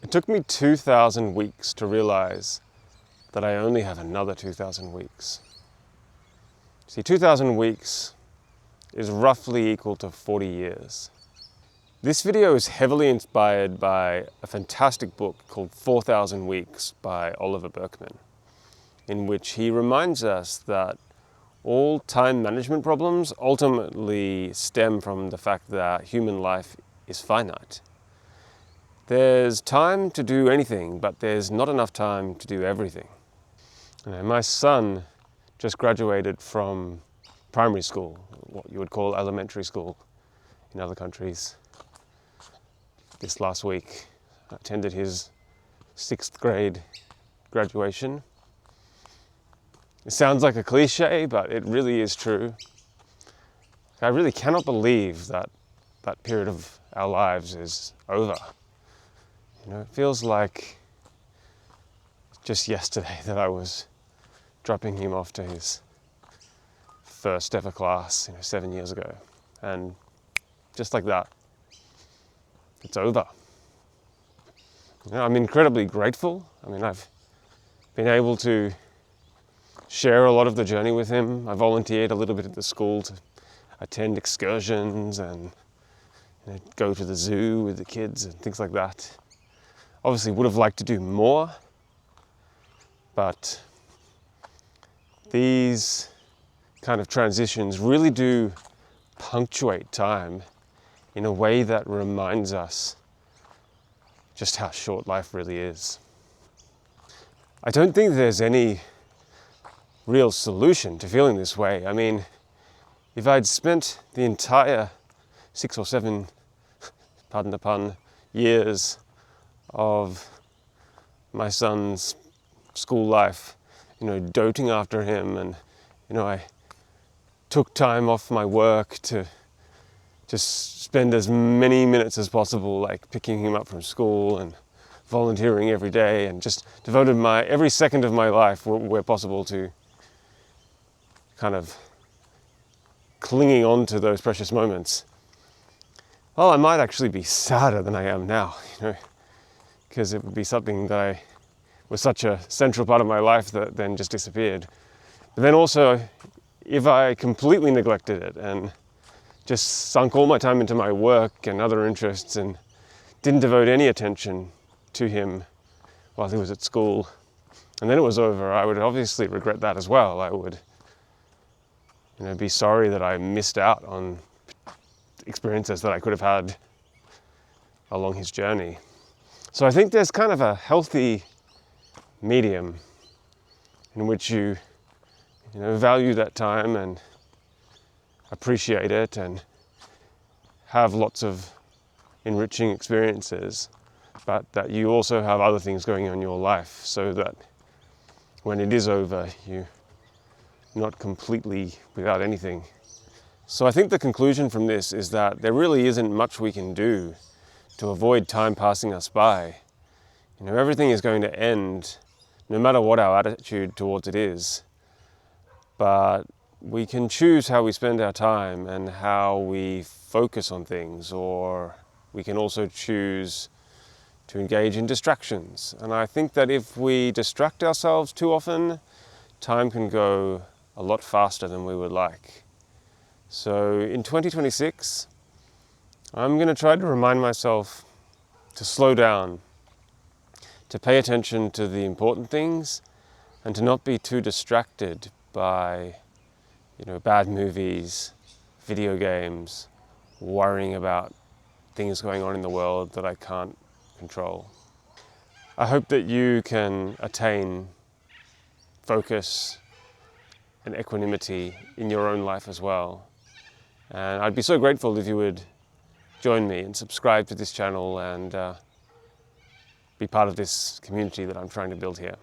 It took me 2,000 weeks to realize that I only have another 2,000 weeks. See, 2,000 weeks is roughly equal to 40 years. This video is heavily inspired by a fantastic book called 4,000 Weeks by Oliver Burkeman, in which he reminds us that all time management problems ultimately stem from the fact that human life is finite. There's time to do anything, but there's not enough time to do everything. My son just graduated from primary school, what you would call elementary school in other countries. This last week, I attended his 6th grade graduation. It sounds like a cliche, but it really is true. I really cannot believe that that period of our lives is over. It feels like just yesterday that I was dropping him off to his first ever class, 7 years ago. And just like that, it's over. I'm incredibly grateful. I've been able to share a lot of the journey with him. I volunteered a little bit at the school to attend excursions and go to the zoo with the kids and things like that. Obviously would have liked to do more, but these kind of transitions really do punctuate time in a way that reminds us just how short life really is. I don't think there's any real solution to feeling this way. If I'd spent the entire 6 or 7, pardon the pun, years of my son's school life, doting after him, and I took time off my work to just spend as many minutes as possible, like picking him up from school and volunteering every day, and just devoted every second of my life where possible to kind of clinging on to those precious moments. Well, I might actually be sadder than I am now, because it would be something that was such a central part of my life that then just disappeared. But then also, if I completely neglected it and just sunk all my time into my work and other interests and didn't devote any attention to him while he was at school, and then it was over, I would obviously regret that as well. I would be sorry that I missed out on experiences that I could have had along his journey. So I think there's kind of a healthy medium in which you value that time and appreciate it and have lots of enriching experiences, but that you also have other things going on in your life, so that when it is over, you're not completely without anything. So I think the conclusion from this is that there really isn't much we can do to avoid time passing us by. Everything is going to end, no matter what our attitude towards it is. But we can choose how we spend our time and how we focus on things, or we can also choose to engage in distractions. And I think that if we distract ourselves too often, time can go a lot faster than we would like. So in 2026, I'm going to try to remind myself to slow down, to pay attention to the important things, and to not be too distracted by bad movies, video games, worrying about things going on in the world that I can't control. I hope that you can attain focus and equanimity in your own life as well. And I'd be so grateful if you would join me and subscribe to this channel and be part of this community that I'm trying to build here.